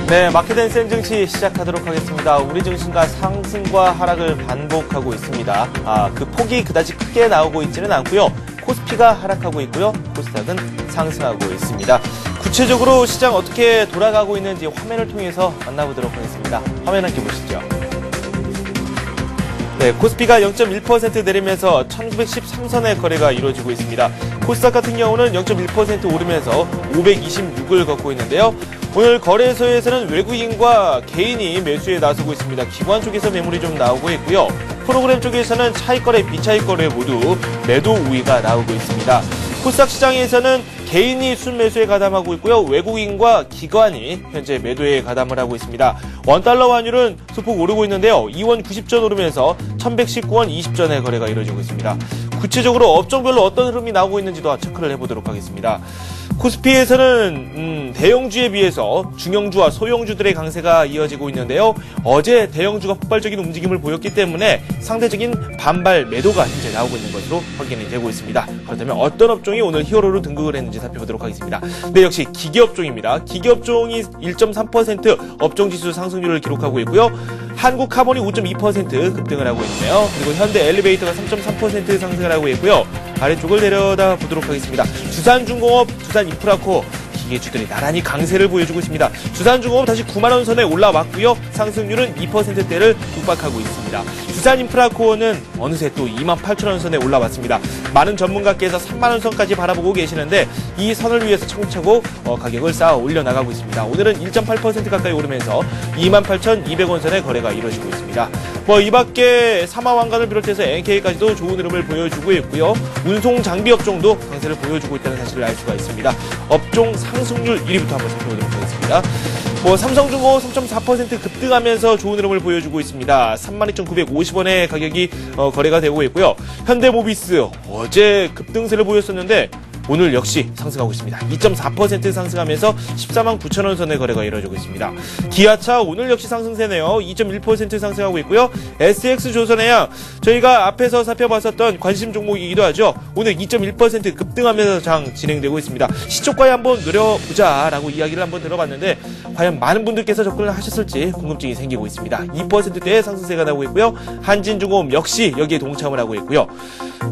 네, 마켓앤 센 증시 시작하도록 하겠습니다. 우리 증시가 상승과 하락을 반복하고 있습니다. 그 폭이 그다지 크게 나오고 있지는 않고요. 코스피가 하락하고 있고요. 코스닥은 상승하고 있습니다. 구체적으로 시장 어떻게 돌아가고 있는지 화면을 통해서 만나보도록 하겠습니다. 화면 함께 보시죠. 네, 코스피가 0.1% 내리면서 1913선의 거래가 이루어지고 있습니다. 코스닥 같은 경우는 0.1% 오르면서 526을 걷고 있는데요. 오늘 거래소에서는 외국인과 개인이 매수에 나서고 있습니다. 기관 쪽에서 매물이 좀 나오고 있고요. 프로그램 쪽에서는 차익거래, 비차익거래 모두 매도 우위가 나오고 있습니다. 코스닥 시장에서는 개인이 순매수에 가담하고 있고요. 외국인과 기관이 현재 매도에 가담을 하고 있습니다. 원달러 환율은 소폭 오르고 있는데요. 2원 90전 오르면서 1119원 20전의 거래가 이루어지고 있습니다. 구체적으로 업종별로 어떤 흐름이 나오고 있는지도 체크를 해보도록 하겠습니다. 코스피에서는 대형주에 비해서 중형주와 소형주들의 강세가 이어지고 있는데요. 어제 대형주가 폭발적인 움직임을 보였기 때문에 상대적인 반발 매도가 현재 나오고 있는 것으로 확인이 되고 있습니다. 그렇다면 어떤 업종이 오늘 히어로로 등극을 했는지 살펴보도록 하겠습니다. 네, 역시 기계업종입니다. 기계업종이 1.3% 업종지수 상승률을 기록하고 있고요. 한국카본이 5.2% 급등을 하고 있네요. 그리고 현대 엘리베이터가 3.3% 상승을 하고 있고요. 아래쪽을 내려다 보도록 하겠습니다. 두산중공업, 두산인프라코어 기계주들이 나란히 강세를 보여주고 있습니다. 두산중공업 다시 9만원 선에 올라왔고요. 상승률은 2%대를 육박하고 있습니다. 두산인프라코어는 어느새 또 28,000원 선에 올라왔습니다. 많은 전문가께서 3만원 선까지 바라보고 계시는데 이 선을 위해서 차곡차곡 가격을 쌓아 올려나가고 있습니다. 오늘은 1.8% 가까이 오르면서 28,200원 선의 거래가 이루어지고 있습니다. 이 밖에 사마왕관을 비롯해서 NK까지도 좋은 흐름을 보여주고 있고요. 운송 장비 업종도 강세를 보여주고 있다는 사실을 알 수가 있습니다. 업종 상승률 1위부터 한번 살펴보도록 하겠습니다. 삼성중공업 3.4% 급등하면서 좋은 흐름을 보여주고 있습니다. 32,950원의 가격이 거래가 되고 있고요. 현대모비스 어제 급등세를 보였었는데 오늘 역시 상승하고 있습니다. 2.4% 상승하면서 14만 9천원 선의 거래가 이루어지고 있습니다. 기아차 오늘 역시 상승세네요. 2.1% 상승하고 있고요. SX조선해양 저희가 앞에서 살펴봤었던 관심 종목이기도 하죠. 오늘 2.1% 급등하면서 장 진행되고 있습니다. 시초가에 한번 노려보자라고 이야기를 한번 들어봤는데 과연 많은 분들께서 접근을 하셨을지 궁금증이 생기고 있습니다. 2%대의 상승세가 나오고 있고요. 한진중공업 역시 여기에 동참을 하고 있고요.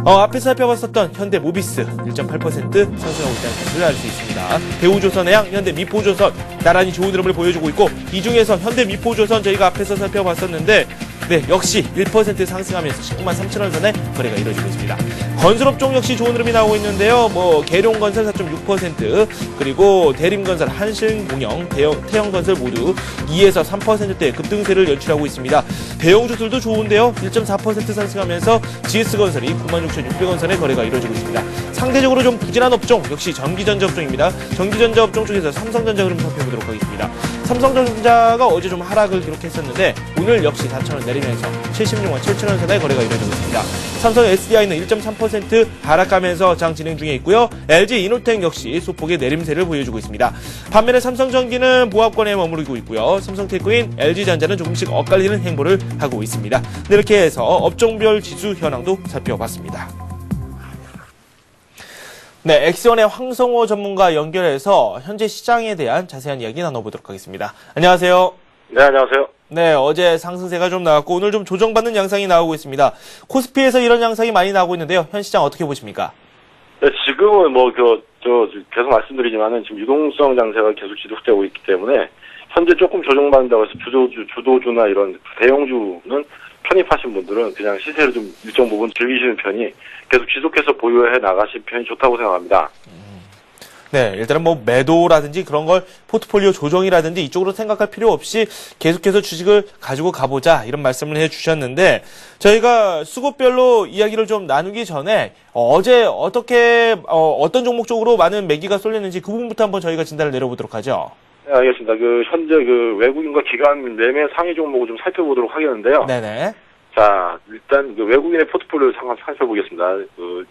앞에서 살펴봤었던 현대모비스 1.8% 상승하고 있다는 사실을 알 수 있습니다. 대우조선해양, 현대미포조선 나란히 좋은 흐름을 보여주고 있고 이 중에서 현대미포조선 저희가 앞에서 살펴봤었는데 네, 역시 1% 상승하면서 19만 3천원 선에 거래가 이루어지고 있습니다. 건설업종 역시 좋은 흐름이 나오고 있는데요. 계룡건설 4.6%, 그리고 대림건설, 한신공영, 태영건설 모두 2에서 3%대 급등세를 연출하고 있습니다. 대형주들도 좋은데요. 1.4% 상승하면서 GS건설이 96,600원 선에 거래가 이루어지고 있습니다. 상대적으로 좀 부진한 업종, 역시 전기전자 업종입니다. 전기전자 업종 쪽에서 삼성전자 흐름 살펴보도록 하겠습니다. 삼성전자가 어제 좀 하락을 기록했었는데 오늘 역시 4천원 내리면서 76만 7천원 선에 거래가 이루어지고 있습니다. 삼성 SDI는 1.3% 하락하면서 장 진행 중에 있고요. LG 이노텍 역시 소폭의 내림세를 보여주고 있습니다. 반면에 삼성전기는 보합권에 머무르고 있고요. 삼성테크인, LG전자는 조금씩 엇갈리는 행보를 하고 있습니다. 이렇게 해서 업종별 지수 현황도 살펴봤습니다. 네, 엑시원의 황성호 전문가 연결해서 현재 시장에 대한 자세한 이야기 나눠보도록 하겠습니다. 안녕하세요. 네, 안녕하세요. 네, 어제 상승세가 좀 나왔고 오늘 좀 조정받는 양상이 나오고 있습니다. 코스피에서 이런 양상이 많이 나오고 있는데요. 현 시장 어떻게 보십니까? 네, 지금은 계속 말씀드리지만은 지금 유동성 장세가 계속 지속되고 있기 때문에 현재 조금 조정받는다고 해서 주도주나 이런 대형주는 편입하신 분들은 그냥 시세를 좀 일정 부분 즐기시는 편이 계속 지속해서 보유해 나가실 편이 좋다고 생각합니다. 네, 일단은 매도라든지 그런 걸 포트폴리오 조정이라든지 이쪽으로 생각할 필요 없이 계속해서 주식을 가지고 가보자 이런 말씀을 해주셨는데 저희가 수급별로 이야기를 좀 나누기 전에 어제 어떤 종목 쪽으로 많은 매기가 쏠렸는지 그 부분부터 한번 저희가 진단을 내려보도록 하죠. 네, 알겠습니다. 현재 외국인과 기관 매매 상위 종목을 좀 살펴보도록 하겠는데요. 네네. 자, 일단 외국인의 포트폴리오를 한번 살펴보겠습니다.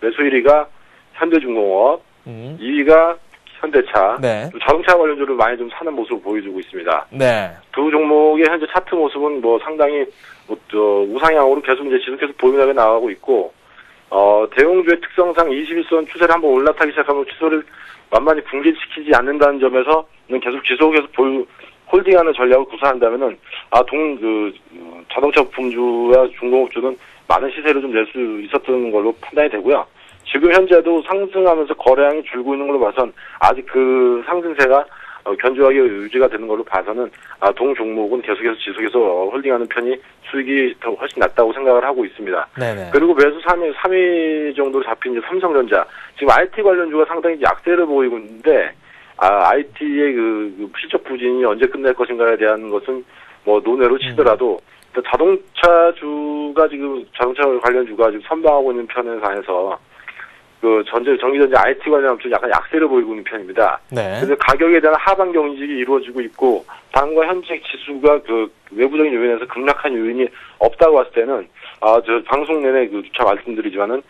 매수 1위가 현대중공업, 2위가 현대차, 네. 자동차 관련주를 많이 좀 사는 모습을 보여주고 있습니다. 네. 두 종목의 현재 차트 모습은 상당히 우상향으로 계속 이제 지속해서 보유하게 나가고 있고, 대형주의 특성상 21선 추세를 한번 올라타기 시작하면 추세를 만만히 붕괴시키지 않는다는 점에서는 계속 지속해서 홀딩하는 전략을 구사한다면은 자동차 부품주와 중공업주는 많은 시세를 좀 낼 수 있었던 걸로 판단이 되고요. 지금 현재도 상승하면서 거래량이 줄고 있는 걸로 봐선 아직 그 상승세가 견조하게 유지가 되는 걸로 봐서는 동 종목은 계속해서 지속해서 홀딩하는 편이 수익이 더 훨씬 낮다고 생각을 하고 있습니다. 네네. 그리고 매수 3위 정도로 잡힌 이제 삼성전자, 지금 IT 관련주가 상당히 약세를 보이고 있는데 IT의 그 실적 부진이 언제 끝날 것인가에 대한 것은 뭐 논외로 치더라도 자동차 관련주가 지금 선방하고 있는 편에 관해서 전기전자 IT 관련주 약간 약세를 보이고 있는 편입니다. 네. 그래서 가격에 대한 하방 경직이 이루어지고 있고 당과 현재 지수가 외부적인 요인에서 급락한 요인이 없다고 봤을 때는 저 방송 내내 누차 말씀드리지만은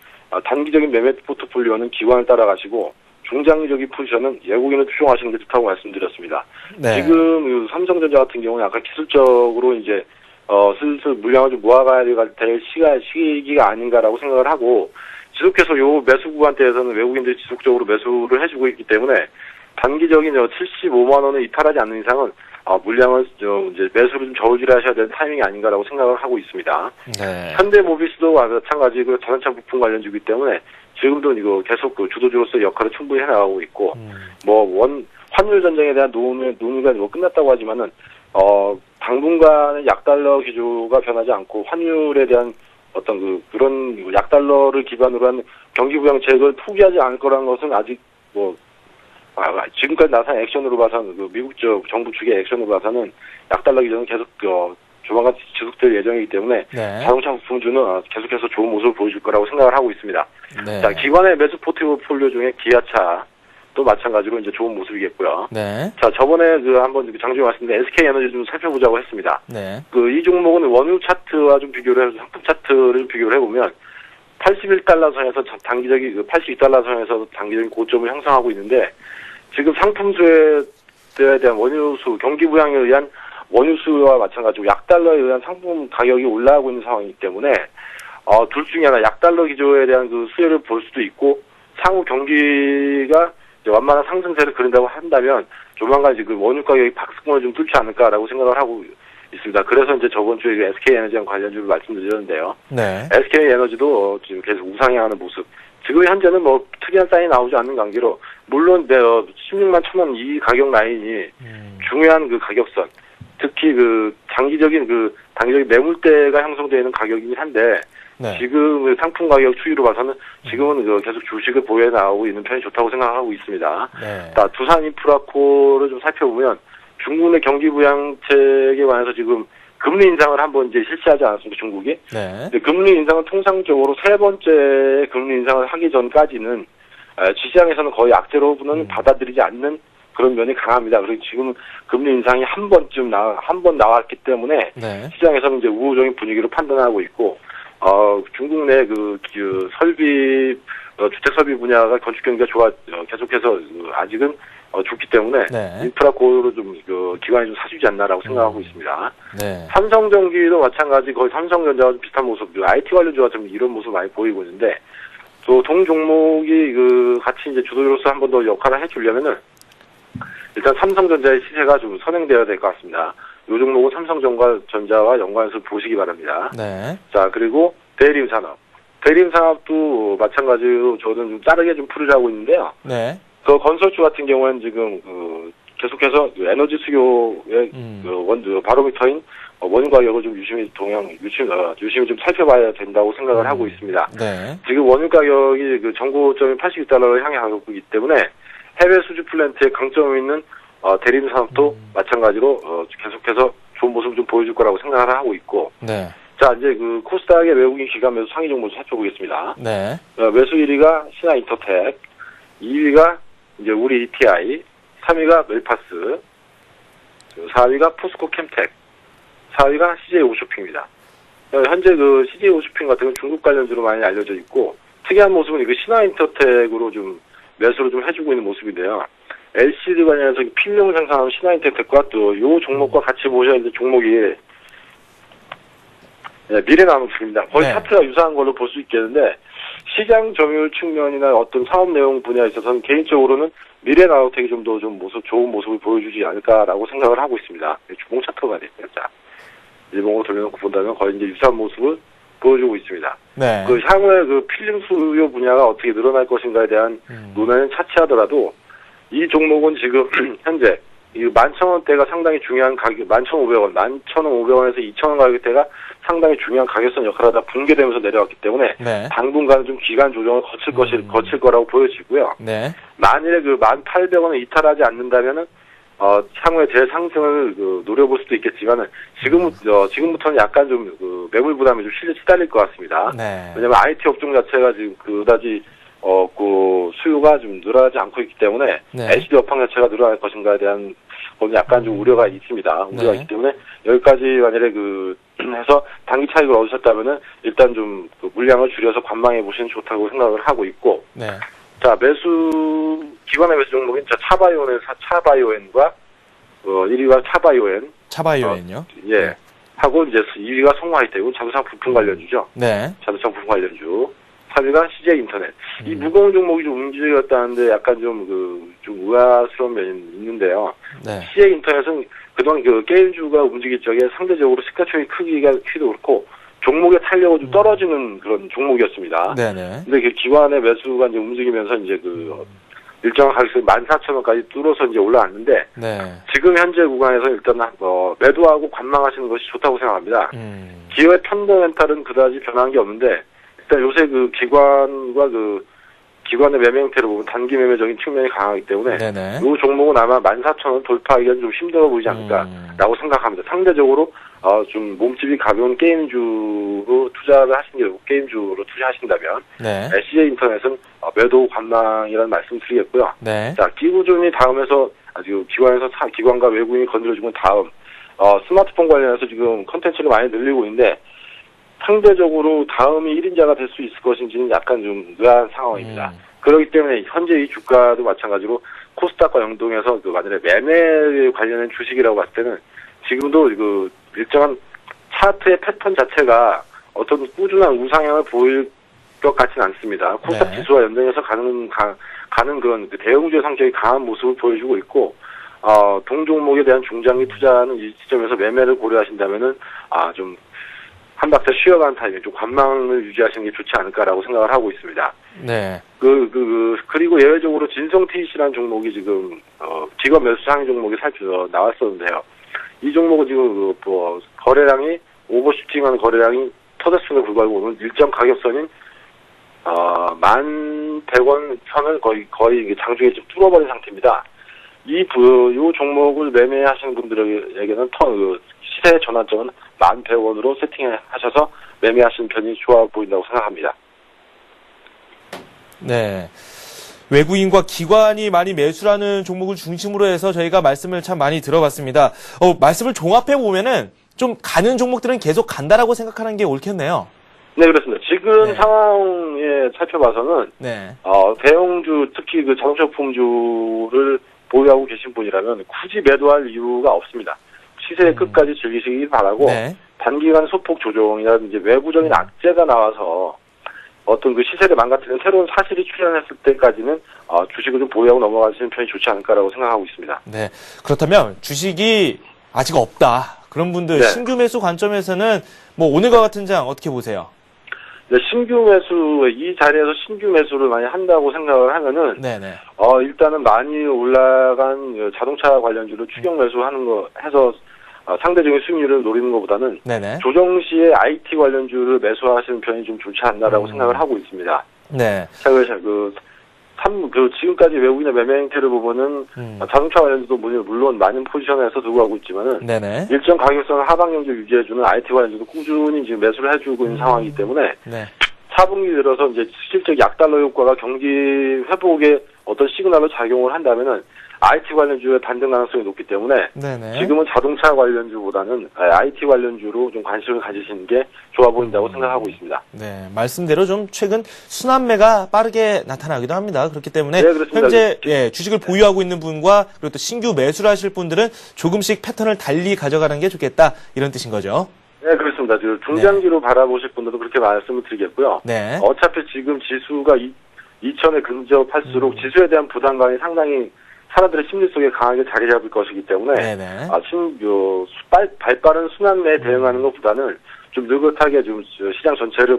단기적인 매매 포트폴리오는 기관을 따라가시고 중장기적인 포지션은 외국인을 추종하시는 게 좋다고 말씀드렸습니다. 네. 지금 삼성전자 같은 경우는 약간 기술적으로 이제 슬슬 물량을 좀 모아가야 될 시기가 아닌가라고 생각을 하고, 지속해서 요 매수 구간대에서는 외국인들이 지속적으로 매수를 해주고 있기 때문에 단기적인 75만 원을 이탈하지 않는 이상은 물량을 이제 매수를 좀 저울질하셔야 되는 타이밍이 아닌가라고 생각을 하고 있습니다. 네. 현대모비스도 마찬가지 자동차 부품 관련주이기 때문에 지금도 이거 계속 주도주로서 역할을 충분히 해나가고 있고, 환율 전쟁에 대한 논의가 끝났다고 하지만은 당분간은 약달러 기조가 변하지 않고 환율에 대한 그런 약달러를 기반으로 한 경기부양책을 포기하지 않을 거라는 것은 아직 지금까지 나선 액션으로 봐서는 미국 정부 측의 액션으로 봐서는 약달러 기조는 계속 조만간 지속될 예정이기 때문에 네. 자동차 부품주는 계속해서 좋은 모습을 보여줄 거라고 생각을 하고 있습니다. 네. 자, 기관의 매수 포트폴리오 중에 기아차 또 마찬가지로 이제 좋은 모습이겠고요. 네. 자, 저번에 한번 장중에 말씀드린 SK 에너지 좀 살펴보자고 했습니다. 네. 이 종목은 원유 차트와 좀 비교를 해서 상품 차트를 비교를 해보면 81달러 선에서 단기적인 82달러 선에서 단기적인 고점을 형성하고 있는데, 지금 상품수에 대한 원유수 경기 부양에 의한 원유수와 마찬가지로 약달러에 의한 상품 가격이 올라가고 있는 상황이기 때문에 둘 중에 하나 약달러 기조에 대한 수혜를 볼 수도 있고, 상호 경기가 완만한 상승세를 그린다고 한다면 조만간 이제 원유 가격이 박스권을 좀 뚫지 않을까라고 생각을 하고 있습니다. 그래서 이제 저번 주에 SK 에너지랑 관련주를 말씀드렸는데요. 네. SK 에너지도 지금 계속 우상향하는 모습. 지금 현재는 특이한 사인이 나오지 않는 관계로, 물론 16만 1,000원 이 가격 라인이 중요한 가격선, 특히 단기적인 매물대가 형성되어 있는 가격이긴 한데, 네. 지금 상품 가격 추이로 봐서는 지금은 계속 주식을 보유해 나오고 있는 편이 좋다고 생각하고 있습니다. 네. 두산 인프라코를 좀 살펴보면 중국 내 경기 부양책에 관해서 지금 금리 인상을 한번 이제 실시하지 않았습니까, 중국이? 네. 금리 인상은 통상적으로 세 번째 금리 인상을 하기 전까지는 시장에서는 거의 악재로는 받아들이지 않는 그런 면이 강합니다. 그래서 지금 금리 인상이 한 번 나왔기 때문에 네. 시장에서는 이제 우호적인 분위기로 판단하고 있고, 중국 내 설비, 주택 설비 분야가 건축 경기가 계속해서 아직은 좋기 때문에 네. 인프라코로 기관이 좀 사주지 않나라고 생각하고 있습니다. 네. 삼성전기도 마찬가지, 거의 삼성전자와 좀 비슷한 모습, IT 관련주가 좀 이런 모습 많이 보이고 있는데, 또 동 종목이 같이 이제 주도주로서 한 번 더 역할을 해주려면은 일단 삼성전자의 시세가 좀 선행되어야 될 것 같습니다. 이 종목은 삼성전자와 연관해서 보시기 바랍니다. 네. 자, 그리고 대림산업. 대림산업도 마찬가지로 저는 좀 빠르게 좀 풀으려고 있는데요. 네. 건설주 같은 경우에는 지금 계속해서 에너지 수요의 바로미터인 원유 가격을 좀 유심히 좀 살펴봐야 된다고 생각을 하고 있습니다. 네. 지금 원유 가격이 정고점이 82달러를 향해 가고 있기 때문에 해외 수주 플랜트에 강점이 있는 대림산업도 마찬가지로 계속해서 좋은 모습을 좀 보여줄 거라고 생각을 하고 있고, 네. 자, 이제 코스닥의 외국인 기관 매수 상위 종목 살펴보겠습니다. 네. 매수 1위가 신한인터텍, 2위가 이제 우리 ETI, 3위가 멜파스, 4위가 포스코 캠텍, 4위가 CJ 오쇼핑입니다. 현재 CJ 오쇼핑 같은 건 중국 관련주로 많이 알려져 있고, 특이한 모습은 신한인터텍으로 좀 매수를 좀 해주고 있는 모습인데요. LCD 관련해서 필름을 생산하는 신한인터텍과 또 요 종목과 같이 보셔야 될 종목이 미래나노축입니다. 거의 네. 차트가 유사한 걸로 볼 수 있겠는데, 시장 점유율 측면이나 어떤 사업 내용 분야에 있어서는 개인적으로는 미래 나우텍이 좀 더 좋은 모습을 보여주지 않을까라고 생각을 하고 있습니다. 주봉 차트가 됐어요. 자, 일봉으로 돌려놓고 본다면 거의 이제 유사한 모습을 보여주고 있습니다. 네. 그 향후에 그 필름 수요 분야가 어떻게 늘어날 것인가에 대한 논의는 차치하더라도 이 종목은 지금 현재 이 11,000원대가 상당히 중요한 가격, 11,500원, 11,500원에서 2,000원 가격대가 상당히 중요한 가격선 역할을 하다 붕괴되면서 내려왔기 때문에 네. 당분간은 좀 기간 조정을 거칠 거라고 보여지고요. 네. 만일에 그 1,800원을 이탈하지 않는다면은 향후에 대상승을 노려볼 수도 있겠지만은 지금부터는 약간 좀 매물 부담이 좀 시달릴 것 같습니다. 네. 왜냐면 IT 업종 자체가 지금 그다지 수요가 좀 늘어나지 않고 있기 때문에 네. LCD 업황 자체가 늘어날 것인가에 대한 거는 약간 좀 우려가 있습니다. 우려가 네. 있기 때문에 여기까지 만약에 해서 단기 차익을 얻으셨다면은 일단 좀 물량을 줄여서 관망해 보시는 좋다고 생각을 하고 있고. 네. 자, 기관의 매수 종목인 차바이오엔과 1위가 차바이오엔. 차바이오엔요? 예. 네. 하고 이제 2위가 성화이테고 자동차 부품 관련주죠. 네. 자동차 부품 관련주. 3위가 CJ 인터넷. 이 무거운 종목이 좀 움직였다는데 약간 좀 의아스러운 면이 있는데요. 네. CJ 인터넷은 그동안 게임주가 움직일 적에 상대적으로 시가총액 크기도 그렇고 종목의 탄력은 좀 떨어지는 그런 종목이었습니다. 네네. 근데 기관의 매수가 이제 움직이면서 이제 일정한 가격대 14,000원까지 뚫어서 이제 올라왔는데 네. 지금 현재 구간에서 일단 매도하고 관망하시는 것이 좋다고 생각합니다. 기업의 펀더멘탈은 그다지 변한 게 없는데 일단 요새 기관의 매매 형태를 보면 단기 매매적인 측면이 강하기 때문에 네네. 이 종목은 아마 14,000원 돌파하기가 좀 힘들어 보이지 않을까라고 생각합니다. 상대적으로 좀 몸집이 가벼운 게임주로 게임주로 투자하신다면 네. CJ 인터넷은 매도 관망이라는 말씀 드리겠고요. 네. 자, 기구준이 다음에서 기관과 외국인이 건드려주고 다음 스마트폰 관련해서 지금 컨텐츠를 많이 늘리고 있는데 상대적으로 다음이 1인자가 될 수 있을 것인지는 약간 좀 의아한 상황입니다. 그렇기 때문에 현재 이 주가도 마찬가지로 코스닥과 연동해서 만약에 매매 관련된 주식이라고 봤을 때는 지금도 일정한 차트의 패턴 자체가 어떤 꾸준한 우상향을 보일 것 같지는 않습니다. 코스닥 네. 지수와 연동해서 가는 그런 대형주의 성격이 강한 모습을 보여주고 있고, 동종목에 대한 중장기 투자는 이 시점에서 매매를 고려하신다면은, 좀, 한 박자 쉬어가는 타이밍, 좀 관망을 유지하시는 게 좋지 않을까라고 생각을 하고 있습니다. 네. 그리고 예외적으로 진성 TC라는 종목이 지금, 기관 매수 상위 종목이 나왔었는데요. 이 종목은 지금, 거래량이, 오버슈팅한 거래량이 터졌음에도 불구하고 오늘 일정 가격선인, 1,100원 선을 거의 장중에 좀 뚫어버린 상태입니다. 이 종목을 매매하시는 분들에게는 시세 전환점은 1,100원으로 세팅하셔서 매매하시는 편이 좋아 보인다고 생각합니다. 네. 외국인과 기관이 많이 매수하는 종목을 중심으로 해서 저희가 말씀을 참 많이 들어봤습니다. 말씀을 종합해 보면은 좀 가는 종목들은 계속 간다라고 생각하는 게 옳겠네요. 네, 그렇습니다. 지금 네. 상황에 살펴봐서는 네. 대형주, 특히 자동차 부품주를 보유하고 계신 분이라면 굳이 매도할 이유가 없습니다. 시세의 끝까지 즐기시길 바라고, 네. 단기간 소폭 조정이라든지 외부적인 악재가 나와서 어떤 시세를 망가뜨리는 새로운 사실이 출현했을 때까지는 주식을 좀 보유하고 넘어가시는 편이 좋지 않을까라고 생각하고 있습니다. 네. 그렇다면 주식이 아직 없다. 그런 분들 네. 신규 매수 관점에서는 오늘과 같은 장 어떻게 보세요? 네, 이 자리에서 신규 매수를 많이 한다고 생각을 하면은, 네네. 일단은 많이 올라간 자동차 관련주를 추격 매수하는 해서 상대적인 수익률을 노리는 것보다는 네네. 조정 시에 IT 관련주를 매수하시는 편이 좀 좋지 않나라고 생각을 하고 있습니다. 네. 지금까지 외국인의 매매 행태를 보면은 자동차 관련주도 물론 많은 포지션에서 들고 가고 있지만은 네네. 일정 가격선을 하방 경제 유지해주는 IT 관련주도 꾸준히 지금 매수를 해주고 있는 상황이기 때문에 네. 4분기 들어서 이제 실질적 약달러 효과가 경기 회복에 어떤 시그널로 작용을 한다면은 IT 관련주의 반등 가능성이 높기 때문에 네네. 지금은 자동차 관련주보다는 IT 관련주로 좀 관심을 가지시는 게 좋아 보인다고 생각하고 있습니다. 네, 말씀대로 좀 최근 순환매가 빠르게 나타나기도 합니다. 그렇기 때문에 네, 그렇습니다. 현재 주식을 보유하고 있는 분과 그리고 또 신규 매수를 하실 분들은 조금씩 패턴을 달리 가져가는 게 좋겠다 이런 뜻인 거죠. 네, 그렇습니다. 중장기로 바라보실 분들도 그렇게 말씀을 드리겠고요. 네. 어차피 지금 지수가 2천에 근접할수록 지수에 대한 부담감이 상당히 사람들의 심리 속에 강하게 자리 잡을 것이기 때문에 네네. 발빠른 순환매에 대응하는 것보다는 좀 느긋하게 좀 시장 전체를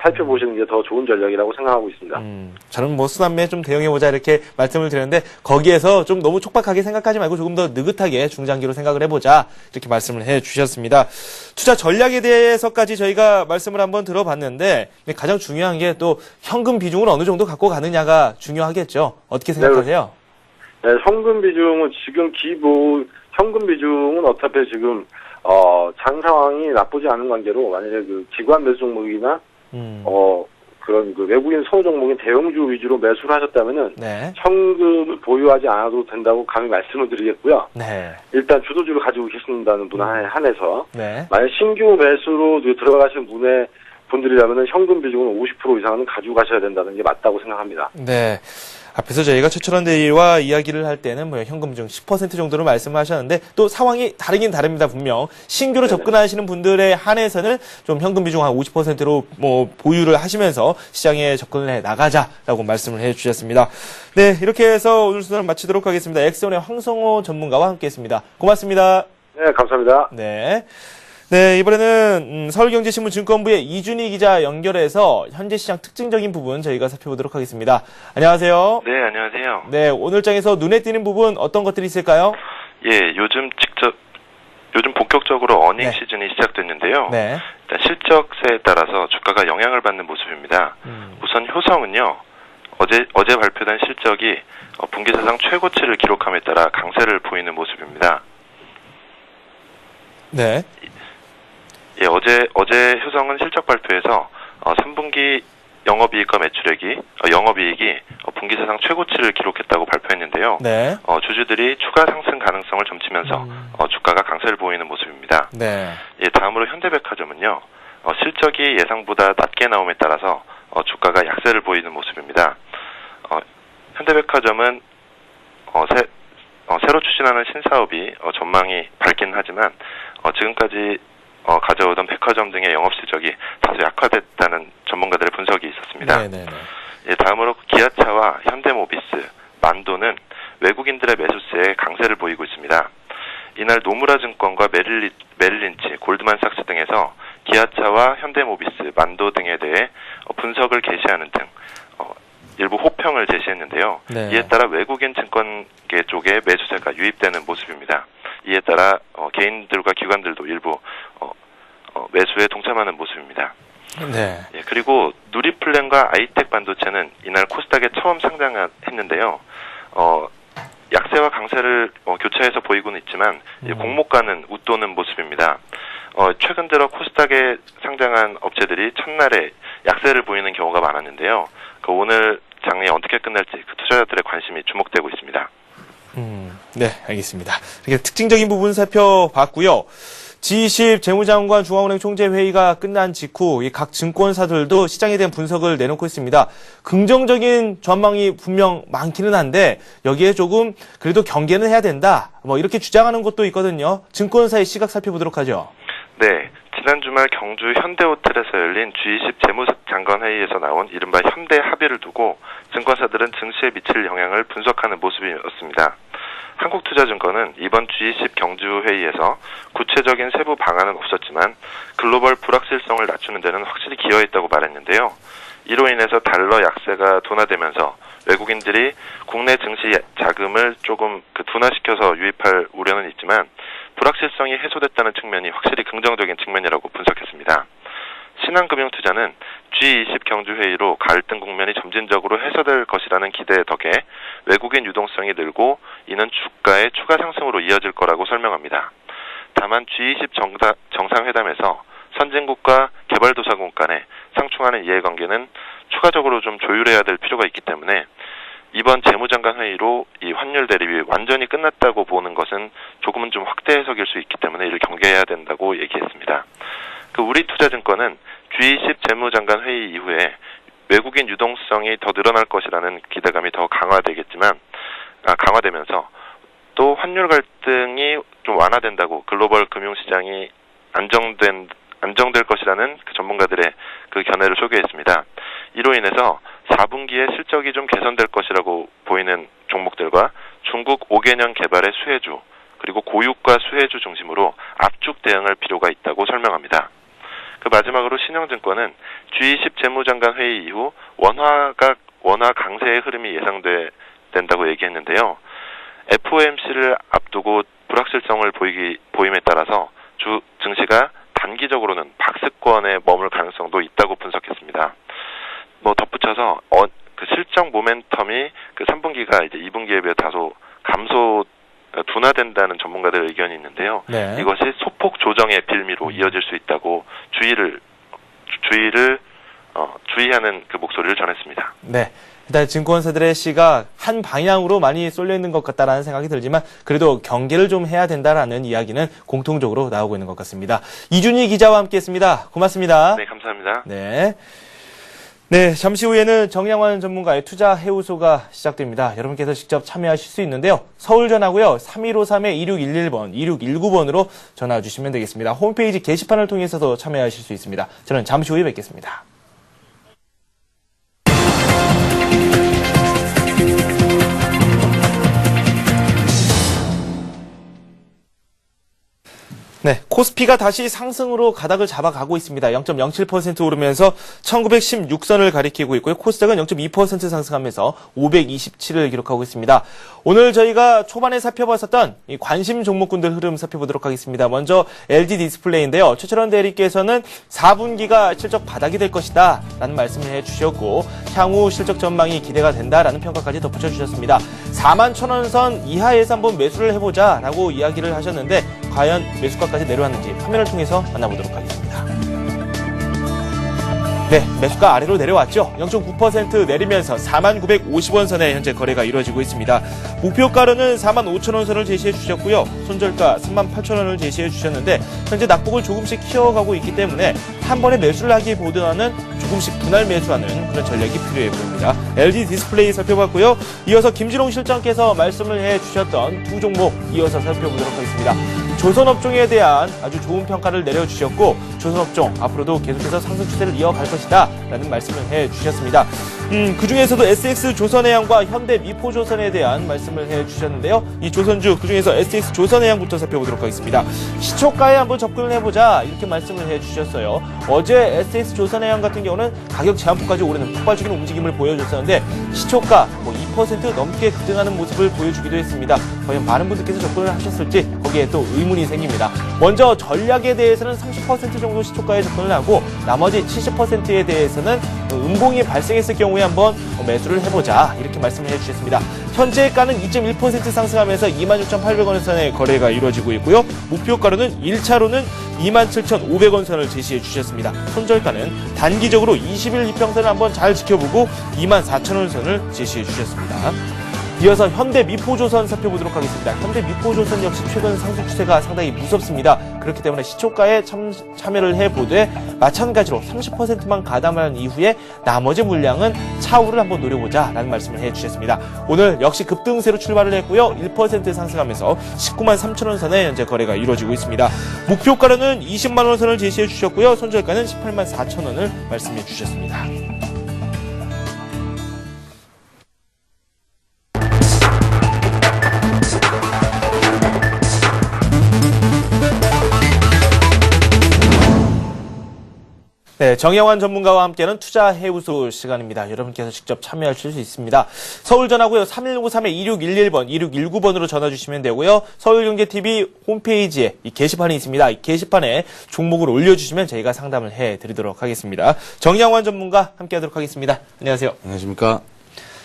살펴보시는 게 더 좋은 전략이라고 생각하고 있습니다. 저는 뭐 순환매에 좀 대응해보자 이렇게 말씀을 드렸는데 거기에서 좀 너무 촉박하게 생각하지 말고 조금 더 느긋하게 중장기로 생각을 해보자 이렇게 말씀을 해주셨습니다. 투자 전략에 대해서까지 저희가 말씀을 한번 들어봤는데 가장 중요한 게 또 현금 비중을 어느 정도 갖고 가느냐가 중요하겠죠. 어떻게 생각하세요? 네, 현금 비중은 지금 현금 비중은 어차피 지금 장 상황이 나쁘지 않은 관계로 만약에 그 기관 매수 종목이나 그런 그 외국인 선호 종목인 대형주 위주로 매수를 하셨다면은 네. 현금을 보유하지 않아도 된다고 감히 말씀을 드리겠고요. 네. 일단 주도주를 가지고 계신다는 분에 한해서 네. 만약 신규 매수로 들어가신 분들이라면은 현금 비중은 50% 이상은 가지고 가셔야 된다는 게 맞다고 생각합니다. 네. 앞에서 저희가 최철원 대리와 이야기를 할 때는 뭐 현금 중 10% 정도로 말씀하셨는데 또 상황이 다르긴 다릅니다. 분명 신규로 네네. 접근하시는 분들에 한해서는 좀 현금 비중 한 50%로 뭐 보유를 하시면서 시장에 접근을 해 나가자라고 말씀을 해주셨습니다. 네, 이렇게 해서 오늘 수단을 마치도록 하겠습니다. 엑스원의 황성호 전문가와 함께했습니다. 고맙습니다. 네, 감사합니다. 네. 네, 이번에는 서울경제신문 증권부의 이준희 기자 연결해서 현재 시장 특징적인 부분 저희가 살펴보도록 하겠습니다. 안녕하세요. 네, 안녕하세요. 네, 오늘 장에서 눈에 띄는 부분 어떤 것들이 있을까요? 예, 요즘 본격적으로 어닝 네. 시즌이 시작됐는데요. 네. 일단 실적세에 따라서 주가가 영향을 받는 모습입니다. 우선 효성은요, 어제 발표된 실적이 분기 사상 최고치를 기록함에 따라 강세를 보이는 모습입니다. 네. 예, 어제 효성은 실적 발표에서 3분기 영업이익과 영업이익이 분기 사상 최고치를 기록했다고 발표했는데요. 네. 주주들이 추가 상승 가능성을 점치면서 주가가 강세를 보이는 모습입니다. 네. 예, 다음으로 현대백화점은요. 실적이 예상보다 낮게 나옴에 따라서 주가가 약세를 보이는 모습입니다. 현대백화점은 새로 추진하는 신사업이 전망이 밝긴 하지만 지금까지 가져오던 백화점 등의 영업 실적이 다소 약화됐다는 전문가들의 분석이 있었습니다. 네, 네, 네. 예, 다음으로 기아차와 현대모비스, 만도는 외국인들의 매수세에 강세를 보이고 있습니다. 이날 노무라 증권과 메릴린치, 골드만삭스 등에서 기아차와 현대모비스, 만도 등에 대해 분석을 게시하는 등 일부 호평을 제시했는데요. 네. 이에 따라 외국인 증권계 쪽에 매수세가 유입되는 모습입니다. 이에 따라 개인들과 기관들도 일부 매수에 동참하는 모습입니다. 네. 예, 그리고 누리플랜과 아이텍 반도체는 이날 코스닥에 처음 상장했는데요. 약세와 강세를 교차해서 보이고는 있지만 공모가는 웃도는 모습입니다. 최근 들어 코스닥에 상장한 업체들이 첫날에 약세를 보이는 경우가 많았는데요. 오늘 장이 어떻게 끝날지 투자자들의 관심이 주목되고 있습니다. 네, 알겠습니다. 이렇게 특징적인 부분 살펴봤고요. G20 재무장관 중앙은행 총재 회의가 끝난 직후 각 증권사들도 시장에 대한 분석을 내놓고 있습니다. 긍정적인 전망이 분명 많기는 한데 여기에 조금 그래도 경계는 해야 된다. 뭐 이렇게 주장하는 곳도 있거든요. 증권사의 시각 살펴보도록 하죠. 네, 지난 주말 경주 현대호텔에서 열린 G20 재무장관 회의에서 나온 이른바 현대 합의를 두고 증권사들은 증시에 미칠 영향을 분석하는 모습이었습니다. 한국투자증권은 이번 G20 경주 회의에서 구체적인 세부 방안은 없었지만 글로벌 불확실성을 낮추는 데는 확실히 기여했다고 말했는데요. 이로 인해서 달러 약세가 둔화되면서 외국인들이 국내 증시 자금을 조금 둔화시켜서 유입할 우려는 있지만 불확실성이 해소됐다는 측면이 확실히 긍정적인 측면이라고 분석했습니다. 신한금융투자는 G20 경주회의로 갈등 국면이 점진적으로 해소될 것이라는 기대 덕에 외국인 유동성이 늘고 이는 주가의 추가 상승으로 이어질 거라고 설명합니다. 다만 G20 정상회담에서 선진국과 개발도상국 간의 상충하는 이해관계는 추가적으로 좀 조율해야 될 필요가 있기 때문에 이번 재무장관 회의로 이 환율 대립이 완전히 끝났다고 보는 것은 조금은 좀 확대 해석일 수 있기 때문에 이를 경계해야 된다고 얘기했습니다. 우리투자증권은 G20 재무장관 회의 이후에 외국인 유동성이 더 늘어날 것이라는 기대감이 더 강화되면서 또 환율 갈등이 좀 완화된다고 글로벌 금융시장이 안정될 것이라는 전문가들의 견해를 소개했습니다. 이로 인해서 4분기에 실적이 좀 개선될 것이라고 보이는 종목들과 중국 5개년 개발의 수혜주, 그리고 고유가 수혜주 중심으로 압축 대응할 필요가 있다고 설명합니다. 그 마지막으로 신영증권은 G20 재무장관 회의 이후 원화 강세의 흐름이 예상된다고 얘기했는데요. FOMC를 앞두고 불확실성을 보임에 따라서 증시가 단기적으로는 박스권에 머물 가능성도 있다고 분석했습니다. 덧붙여서 그 실적 모멘텀이 그 3분기가 이제 2분기에 비해 다소 둔화된다는 전문가들 의견이 있는데요. 네. 이것이 소폭 조정의 빌미로 이어질 수 있다고 주의하는 그 목소리를 전했습니다. 네. 일단 증권사들의 시각 한 방향으로 많이 쏠려 있는 것 같다라는 생각이 들지만 그래도 경계를 좀 해야 된다라는 이야기는 공통적으로 나오고 있는 것 같습니다. 이준희 기자와 함께했습니다. 고맙습니다. 네, 감사합니다. 네. 네, 잠시 후에는 정양환 전문가의 투자 해우소가 시작됩니다. 여러분께서 직접 참여하실 수 있는데요. 서울 전화고요. 3153-2611번, 2619번으로 전화 주시면 되겠습니다. 홈페이지 게시판을 통해서도 참여하실 수 있습니다. 저는 잠시 후에 뵙겠습니다. 네, 코스피가 다시 상승으로 가닥을 잡아가고 있습니다. 0.07% 오르면서 1916선을 가리키고 있고요. 코스닥은 0.2% 상승하면서 527을 기록하고 있습니다. 오늘 저희가 초반에 살펴봤었던 이 관심 종목군들 흐름 살펴보도록 하겠습니다. 먼저 LG 디스플레이인데요. 최철원 대리께서는 4분기가 실적 바닥이 될 것이다 라는 말씀을 해주셨고 향후 실적 전망이 기대가 된다라는 평가까지 덧붙여주셨습니다. 41,000원 선 이하에서 한번 매수를 해보자 라고 이야기를 하셨는데 과연 매수가까지 내려왔는지 화면을 통해서 만나보도록 하겠습니다. 네, 매수가 아래로 내려왔죠. 0.9% 내리면서 4950원 선에 현재 거래가 이루어지고 있습니다. 목표가로는 45,000원 선을 제시해 주셨고요. 손절가 38,000원을 제시해 주셨는데 현재 낙폭을 조금씩 키워가고 있기 때문에 한 번에 매수를 하기보다는 조금씩 분할 매수하는 그런 전략이 필요해 보입니다. LG 디스플레이 살펴봤고요. 이어서 김진홍 실장께서 말씀을 해주셨던 두 종목 이어서 살펴보도록 하겠습니다. 조선업종에 대한 아주 좋은 평가를 내려주셨고 조선업종 앞으로도 계속해서 상승 추세를 이어갈 것이다 라는 말씀을 해주셨습니다. 그중에서도 SX조선해양과 현대미포조선에 대한 말씀을 해주셨는데요. 이 조선주 그중에서 SX조선해양부터 살펴보도록 하겠습니다. 시초가에 한번 접근을 해보자 이렇게 말씀을 해주셨어요. 어제 SX조선해양 같은 경우는 가격 제한폭까지 오르는 폭발적인 움직임을 보여줬었는데 시초가 2% 넘게 급등하는 모습을 보여주기도 했습니다. 과연 많은 분들께서 접근을 하셨을지 거기에 또 의문이 생깁니다. 먼저 전략에 대해서는 30% 정도 시초가에 접근을 하고 나머지 70%에 대해서는 음봉이 발생했을 경우에 한번 매수를 해보자 이렇게 말씀을 해주셨습니다. 현재가는 2.1% 상승하면서 26,800원 선의 거래가 이루어지고 있고요. 목표가로는 1차로는 27,500원 선을 제시해 주셨습니다. 손절가는 단기적으로 20일 이평선을 한번 잘 지켜보고 24,000원 선을 제시해 주셨습니다. 이어서 현대미포조선 살펴보도록 하겠습니다. 현대미포조선 역시 최근 상승 추세가 상당히 무섭습니다. 그렇기 때문에 시초가에 참여를 해보되 마찬가지로 30%만 가담한 이후에 나머지 물량은 차후를 한번 노려보자 라는 말씀을 해주셨습니다. 오늘 역시 급등세로 출발을 했고요. 1% 상승하면서 19만 3천원 선에 현재 거래가 이루어지고 있습니다. 목표가로는 20만원 선을 제시해 주셨고요. 손절가는 18만 4천원을 말씀해 주셨습니다. 네, 정영환 전문가와 함께하는 투자 해우소 시간입니다. 여러분께서 직접 참여하실 수 있습니다. 서울 전화고요. 3153-2611번, 2619번으로 전화 주시면 되고요. 서울경제TV 홈페이지에 이 게시판이 있습니다. 이 게시판에 종목을 올려주시면 저희가 상담을 해드리도록 하겠습니다. 정영환 전문가 함께하도록 하겠습니다. 안녕하세요. 안녕하십니까.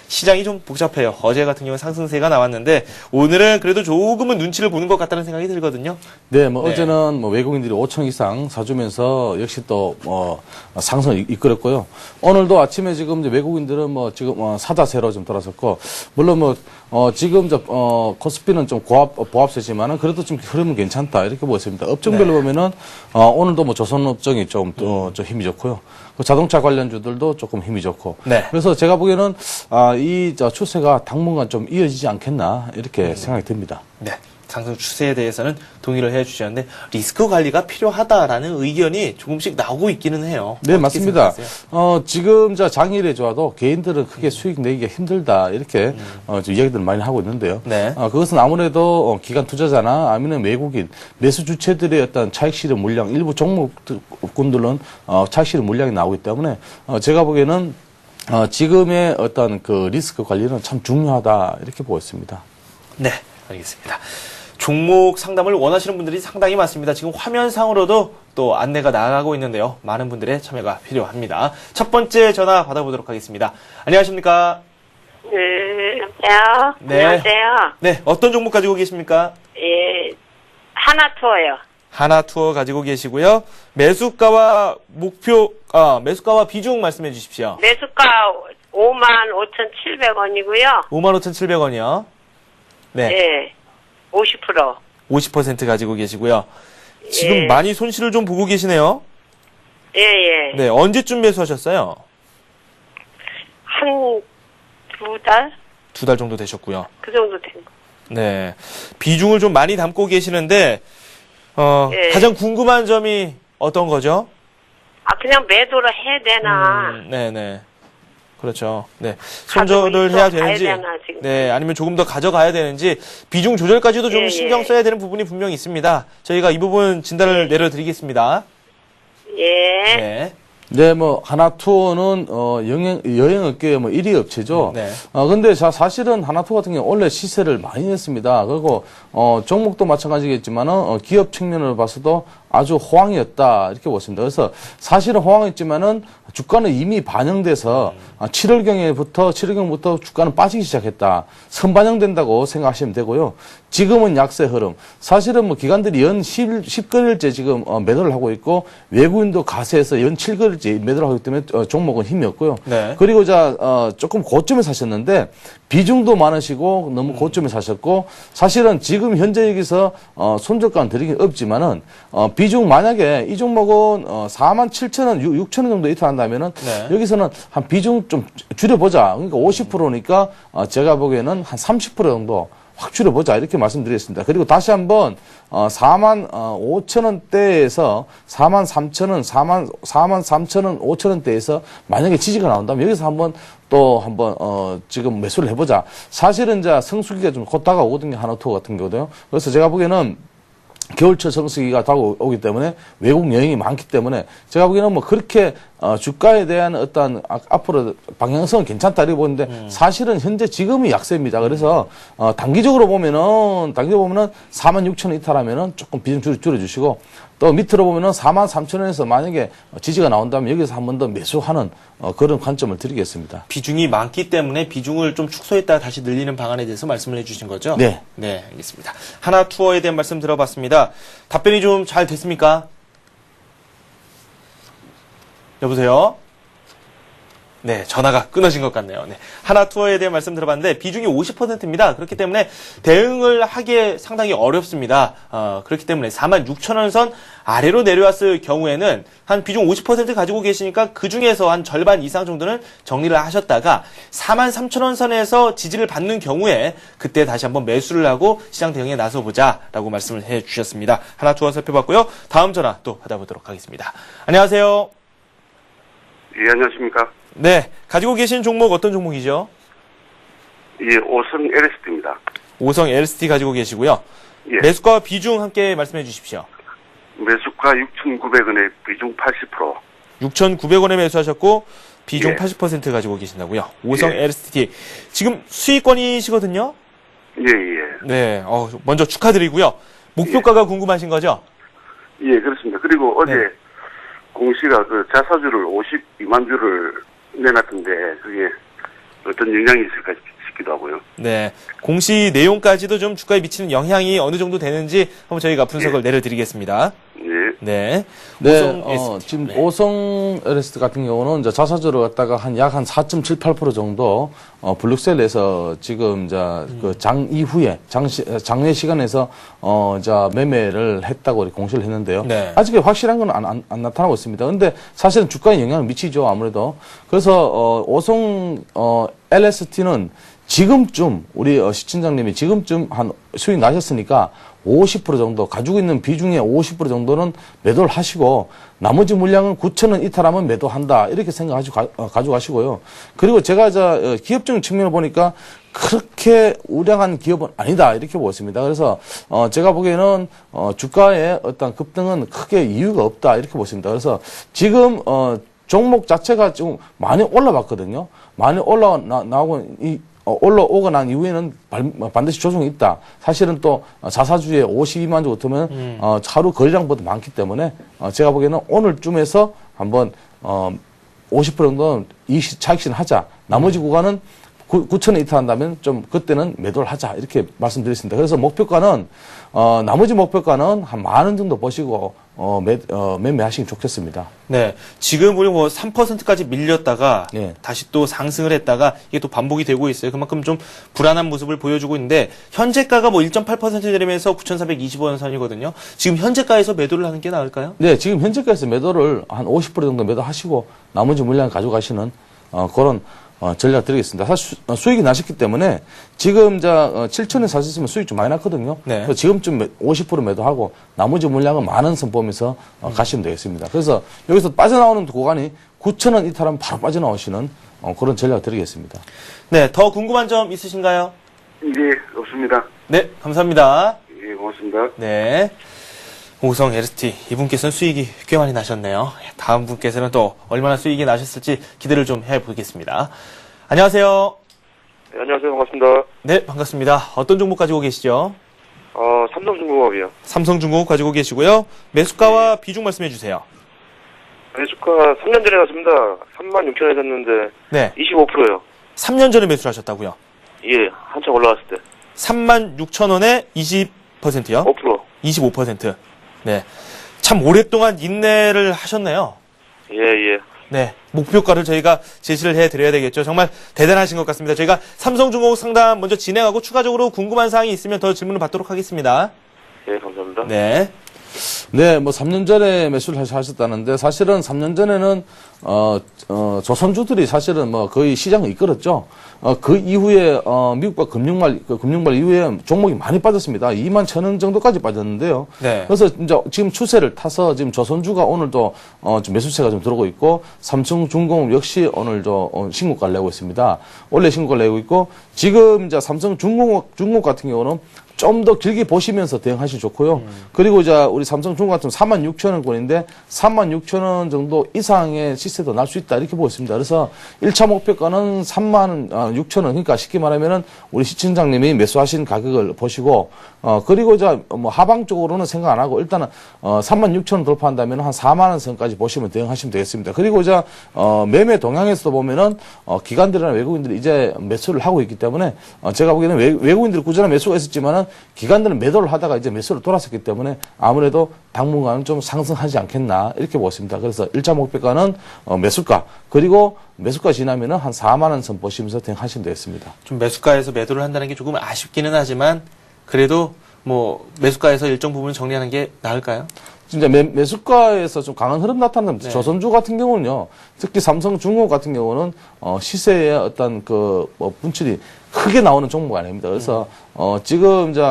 시장이 좀 복잡해요. 어제 같은 경우는 상승세가 나왔는데 오늘은 그래도 조금은 눈치를 보는 것 같다는 생각이 들거든요. 네, 어제는 외국인들이 5천 이상 사주면서 역시 또 상승을 이끌었고요. 오늘도 아침에 지금 이제 외국인들은 지금 사자세로 좀 돌아섰고 물론 지금 코스피는 좀 보합세지만은 그래도 좀 흐름은 괜찮다 이렇게 보고 있습니다. 업종별로 보면은 오늘도 조선업종이 좀 힘이 좋고요. 자동차 관련주들도 조금 힘이 좋고. 네. 그래서 제가 보기에는 이 추세가 당분간 좀 이어지지 않겠나 이렇게 생각이 듭니다. 네. 상승 추세에 대해서는 동의를 해주셨는데 리스크 관리가 필요하다라는 의견이 조금씩 나오고 있기는 해요. 네, 맞습니다. 생각하세요? 지금 장일에 좋아도 개인들은 크게 수익 내기가 힘들다 이렇게 좀 이야기들을 많이 하고 있는데요. 네. 그것은 아무래도 기관 투자자나 아니면 외국인 매수 주체들의 어떤 차익 실현 물량 일부 종목군들은 차익 실현 물량이 나오기 때문에 제가 보기에는 지금의 어떤 그 리스크 관리는 참 중요하다 이렇게 보고 있습니다. 네, 알겠습니다. 종목 상담을 원하시는 분들이 상당히 많습니다. 지금 화면상으로도 또 안내가 나가고 있는데요. 많은 분들의 참여가 필요합니다. 첫 번째 전화 받아보도록 하겠습니다. 안녕하십니까? 여보세요? 네. 안녕하세요. 네, 어떤 종목 가지고 계십니까? 예, 하나투어요. 하나투어 가지고 계시고요. 매수가와 매수가와 비중 말씀해 주십시오. 매수가 55,700원이고요. 55,700원이요. 네. 예, 50%. 50% 가지고 계시고요. 지금 예. 많이 손실을 좀 보고 계시네요. 예, 예. 네, 언제쯤 매수하셨어요? 한 2달? 2달 정도 되셨고요. 그 정도 된 거. 네. 비중을 좀 많이 담고 계시는데, 예. 가장 궁금한 점이 어떤 거죠? 그냥 매도를 해야 되나? 네네. 그렇죠. 네. 손절을 있어 해야 가야 되는지, 되나, 지금? 네, 아니면 조금 더 가져가야 되는지, 비중 조절까지도 좀 예, 신경 예. 써야 되는 부분이 분명히 있습니다. 저희가 이 부분 진단을 내려드리겠습니다. 예. 네. 네, 하나투어는, 여행업계의 1위 업체죠. 네. 근데 사실은 하나투어 같은 경우 원래 시세를 많이 냈습니다. 그리고, 종목도 마찬가지겠지만은, 기업 측면으로 봐서도 아주 호황이었다. 이렇게 보십니다. 그래서 사실은 호황이었지만은 주가는 이미 반영돼서 7월경부터 주가는 빠지기 시작했다. 선반영된다고 생각하시면 되고요. 지금은 약세 흐름. 사실은 기관들이 연 10거래일째 지금 매도를 하고 있고 외국인도 가세해서 연 7거래일째 매도를 하기 때문에 종목은 힘이 없고요. 네. 그리고 조금 고점에 사셨는데 비중도 많으시고 너무 고점에 사셨고 사실은 지금 현재 여기서 손절가는 드리긴 없지만은 비중 만약에 이 종목은 47,000원, 6,000원 정도 이탈한다면은 네. 여기서는 여기서는 한 비중 좀 줄여보자. 그러니까 50%니까 제가 보기에는 한 30% 정도 확 줄여보자. 이렇게 말씀드리겠습니다. 그리고 다시 한번 45,000원대에서 43,000원, 43,000원, 5,000원대에서 만약에 지지가 나온다면 여기서 지금 매수를 해보자. 사실은 이제 성수기가 좀 곧 다가오거든요. 하나투어 같은 경우도요. 그래서 제가 보기에는 겨울철 성수기가 다가오기 때문에 외국 여행이 많기 때문에 제가 보기에는 그렇게 주가에 대한 어떤 앞으로 방향성은 괜찮다 이렇게 보는데 사실은 현재 지금이 약세입니다. 그래서 단기적으로 보면은 46,000원 이탈하면은 조금 비중 줄여주시고 또 밑으로 보면은 43,000원에서 만약에 지지가 나온다면 여기서 한 번 더 매수하는 그런 관점을 드리겠습니다. 비중이 많기 때문에 비중을 좀 축소했다가 다시 늘리는 방안에 대해서 말씀을 해주신 거죠? 네. 네, 알겠습니다. 하나투어에 대한 말씀 들어봤습니다. 답변이 좀 잘 됐습니까? 여보세요? 네, 전화가 끊어진 것 같네요. 네. 하나투어에 대한 말씀 들어봤는데 비중이 50%입니다. 그렇기 때문에 대응을 하기에 상당히 어렵습니다. 그렇기 때문에 46,000원 선 아래로 내려왔을 경우에는 한 비중 50% 가지고 계시니까 그 중에서 한 절반 이상 정도는 정리를 하셨다가 43,000원 선에서 지지를 받는 경우에 그때 다시 한번 매수를 하고 시장 대응에 나서보자라고 말씀을 해주셨습니다. 하나투어 살펴봤고요. 다음 전화 또 받아보도록 하겠습니다. 안녕하세요. 예, 안녕하십니까. 네, 가지고 계신 종목 어떤 종목이죠? 예, 오성 LST입니다. 오성 LST 가지고 계시고요. 예. 매수가와 비중 함께 말씀해 주십시오. 매수가 6,900원에 비중 80%. 6,900원에 매수하셨고 비중 예. 80% 가지고 계신다고요. 오성 예. LST. 지금 수익권이시거든요. 예, 예. 네, 먼저 축하드리고요. 목표가가 궁금하신 거죠? 예, 그렇습니다. 그리고 어제 네. 공시가 자사주를 52만 주를 내놨던데 그게 어떤 영향이 있을까 싶기도 하고요. 네. 공시 내용까지도 좀 주가에 미치는 영향이 어느 정도 되는지 한번 저희가 분석을 내려드리겠습니다. 예. 네. 네, 오성 LST. 지금 네. 오성 LST 같은 경우는 이제 자사주를 갖다가 약 한 4.78% 정도 블록셀에서 지금 그 장 이후에 장외 시간에서 매매를 했다고 이렇게 공시를 했는데요. 네. 아직 확실한 건 안 나타나고 있습니다. 근데 사실은 주가에 영향을 미치죠, 아무래도. 그래서 오성 LST는 지금쯤 우리 시청장님이 지금쯤 한 수익 나셨으니까 50% 정도 가지고 있는 비중의 50% 정도는 매도를 하시고 나머지 물량은 9,000원 이탈하면 매도한다 이렇게 생각하시고 가져가시고요. 그리고 제가 기업적인 측면을 보니까 그렇게 우량한 기업은 아니다 이렇게 보고 있습니다. 그래서 제가 보기에는 주가의 어떤 급등은 크게 이유가 없다 이렇게 보십니다. 그래서 지금 종목 자체가 좀 많이 올라봤거든요. 많이 올라오고 난 이후에는 반드시 조정이 있다. 사실은 또 자사주에 52만 주 같으면 하루 거래량보다 많기 때문에 제가 보기에는 오늘쯤에서 한번 50% 정도는 차익실현 하자. 나머지 구간은 9,000원 이탈한다면 좀 그때는 매도를 하자 이렇게 말씀드렸습니다. 그래서 목표가는 나머지 목표가는 한 10,000원 정도 보시고 매매하시면 좋겠습니다. 네, 지금 우리 뭐 3%까지 밀렸다가 네. 다시 또 상승을 했다가 이게 또 반복이 되고 있어요. 그만큼 좀 불안한 모습을 보여주고 있는데 현재가가 뭐 1.8% 내리면서 9,420원 선이거든요. 지금 현재가에서 매도를 하는 게 나을까요? 네, 지금 현재가에서 매도를 한 50% 정도 매도하시고 나머지 물량 가져가시는 그런 전략 드리겠습니다. 사실 수익이 나셨기 때문에 지금 7,000원 사셨으면 수익 좀 많이 났거든요. 네. 그래서 지금쯤 50% 매도하고 나머지 물량은 10,000원 선 보면서 가시면 되겠습니다. 그래서 여기서 빠져나오는 구간이 9,000원 이탈하면 바로 빠져나오시는 그런 전략 드리겠습니다. 네, 더 궁금한 점 있으신가요? 예, 없습니다. 네, 감사합니다. 예, 고맙습니다. 네. 오성 LST 이분께서는 수익이 꽤 많이 나셨네요. 다음 분께서는 또 얼마나 수익이 나셨을지 기대를 좀 해보겠습니다. 안녕하세요. 네, 안녕하세요. 반갑습니다. 네, 반갑습니다. 어떤 종목 가지고 계시죠? 삼성중공업이요. 삼성중공업 가지고 계시고요. 매수가와 비중 말씀해 주세요. 매수가 3년 전에 갔습니다. 36,000원에 샀는데 네, 25%요. 3년 전에 매수를 하셨다고요? 예, 한참 올라갔을 때. 36,000원에 20%요? 5%. 25%. 네. 참 오랫동안 인내를 하셨네요. 예, 예. 네. 목표가를 저희가 제시를 해드려야 되겠죠. 정말 대단하신 것 같습니다. 저희가 삼성중공업 상담 먼저 진행하고 추가적으로 궁금한 사항이 있으면 더 질문을 받도록 하겠습니다. 예, 감사합니다. 네. 네, 뭐 3년 전에 매수를 하셨다는데 사실은 3년 전에는 조선주들이 사실은 뭐 거의 시장을 이끌었죠. 그 이후에 미국과 금융발 이후에 종목이 많이 빠졌습니다. 21,000원 정도까지 빠졌는데요. 네. 그래서 이제 지금 추세를 타서 지금 조선주가 오늘도 좀 매수세가 좀 들어오고 있고 삼성중공업 역시 오늘 신고가를 내고 있습니다. 원래 신고가를 내고 있고 지금 이제 삼성중공업 같은 경우는 좀 더 길게 보시면서 대응하시면 좋고요. 그리고 이제 우리 삼성중공업 같은 46,000원권인데 36,000원 정도 이상의 시세도 날 수 있다 이렇게 보고 있습니다. 그래서 1차 목표가는 36,000원 그러니까 쉽게 말하면은 우리 시청장님이 매수하신 가격을 보시고 그리고 이제 뭐 하방 쪽으로는 생각 안 하고 일단은 36,000원 돌파한다면 한 4만 원 선까지 보시면 대응하시면 되겠습니다. 그리고 이제 매매 동향에서도 보면은 기관들이나 외국인들이 이제 매수를 하고 있기 때문에 제가 보기에는 외국인들이 꾸준한 매수가 있었지만은 기관들은 매도를 하다가 이제 매수로 돌아섰기 때문에 아무래도 당분간은 좀 상승하지 않겠나 이렇게 보고 있습니다. 그래서 1차 목표가는 매수가 그리고 매수가 지나면은 한 4만 원 선 보시면서 대응하시면 되겠습니다. 좀 매수가에서 매도를 한다는 게 조금 아쉽기는 하지만 그래도 뭐 매수가에서 일정 부분 정리하는 게 나을까요? 진짜 매수가에서 좀 강한 흐름 나타나는 네. 조선주 같은 경우는요, 특히 삼성중공업 같은 경우는 시세의 어떤 분출이 크게 나오는 종목 아닙니다. 그래서 지금 이제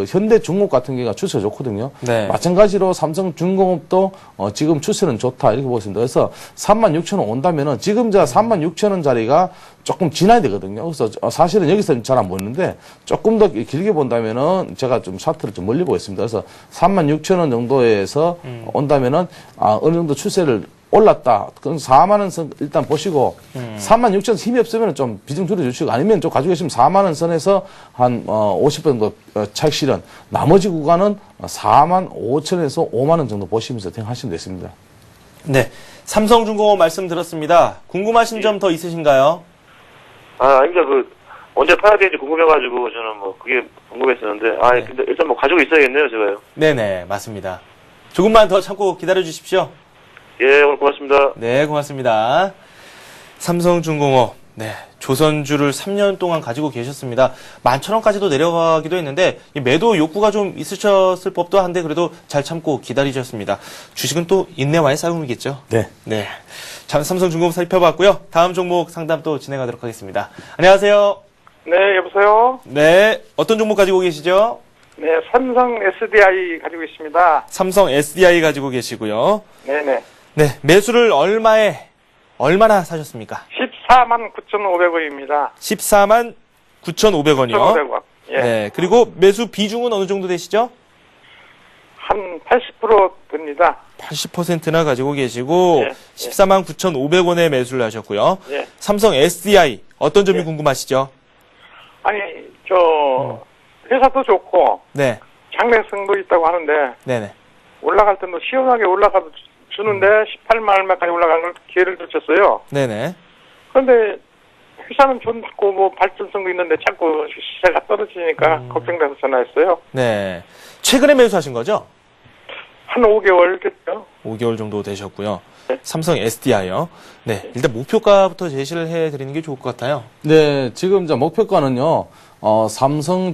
현대중공업 같은 경우가 추세가 좋거든요. 네. 마찬가지로 삼성중공업도 지금 추세는 좋다 이렇게 보고 있습니다. 그래서 36,000원 온다면은 지금 36,000원 자리가 조금 지나야 되거든요. 그래서 사실은 여기서 잘 안 보이는데 조금 더 길게 본다면은 제가 좀 차트를 좀 멀리 보고 있습니다. 그래서 36,000원 정도에서 온다면은 어느 정도 추세를 올랐다. 그럼 4만 원 선 일단 보시고 36,000원 힘이 없으면 좀 비중 줄여주시고 아니면 좀 가지고 계시면 4만 원 선에서 한 50% 정도 차익 실현. 나머지 구간은 4만 5천에서 5만 원 정도 보시면서 대응하시면 되겠습니다. 네. 삼성중공업 말씀 들었습니다. 궁금하신 점 더 있으신가요? 아닙니다. 언제 팔아야 되는지 궁금해가지고 저는 뭐 그게 궁금했었는데, 네. 근데 일단 뭐 가지고 있어야겠네요, 제가요. 네네, 맞습니다. 조금만 더 참고 기다려 주십시오. 예, 오늘 고맙습니다. 네, 고맙습니다. 삼성중공업, 네, 조선주를 3년 동안 가지고 계셨습니다. 11,000원까지도 내려가기도 했는데 매도 욕구가 좀 있으셨을 법도 한데 그래도 잘 참고 기다리셨습니다. 주식은 또 인내와의 싸움이겠죠? 네. 네. 자, 삼성중공업 살펴봤고요. 다음 종목 상담 또 진행하도록 하겠습니다. 안녕하세요. 네, 여보세요? 네, 어떤 종목 가지고 계시죠? 네, 삼성 SDI 가지고 있습니다. 삼성 SDI 가지고 계시고요. 네네. 네, 매수를 얼마나 사셨습니까? 14만 9,500원입니다. 14만 9,500원이요. 9,500원. 예. 네, 그리고 매수 비중은 어느 정도 되시죠? 한 80% 됩니다. 80%나 가지고 계시고 예, 예. 14만 9,500원에 매수를 하셨고요. 예. 삼성 SDI 어떤 점이 예. 궁금하시죠? 아니, 회사도 좋고, 네, 장래성도 있다고 하는데, 네네. 올라갈 때도 시원하게 올라가도 주는데, 18만 얼마까지 올라가는 걸 기회를 주셨어요. 네네. 그런데, 회사는 좋고, 뭐, 발전성도 있는데, 자꾸 시세가 떨어지니까, 걱정돼서 전화했어요. 네. 최근에 매수하신 거죠? 한 5개월 됐죠. 5개월 정도 되셨고요. 네. 삼성 SDI요. 네, 일단 목표가부터 제시를 해드리는 게 좋을 것 같아요. 네, 지금 이제 목표가는요, 삼성,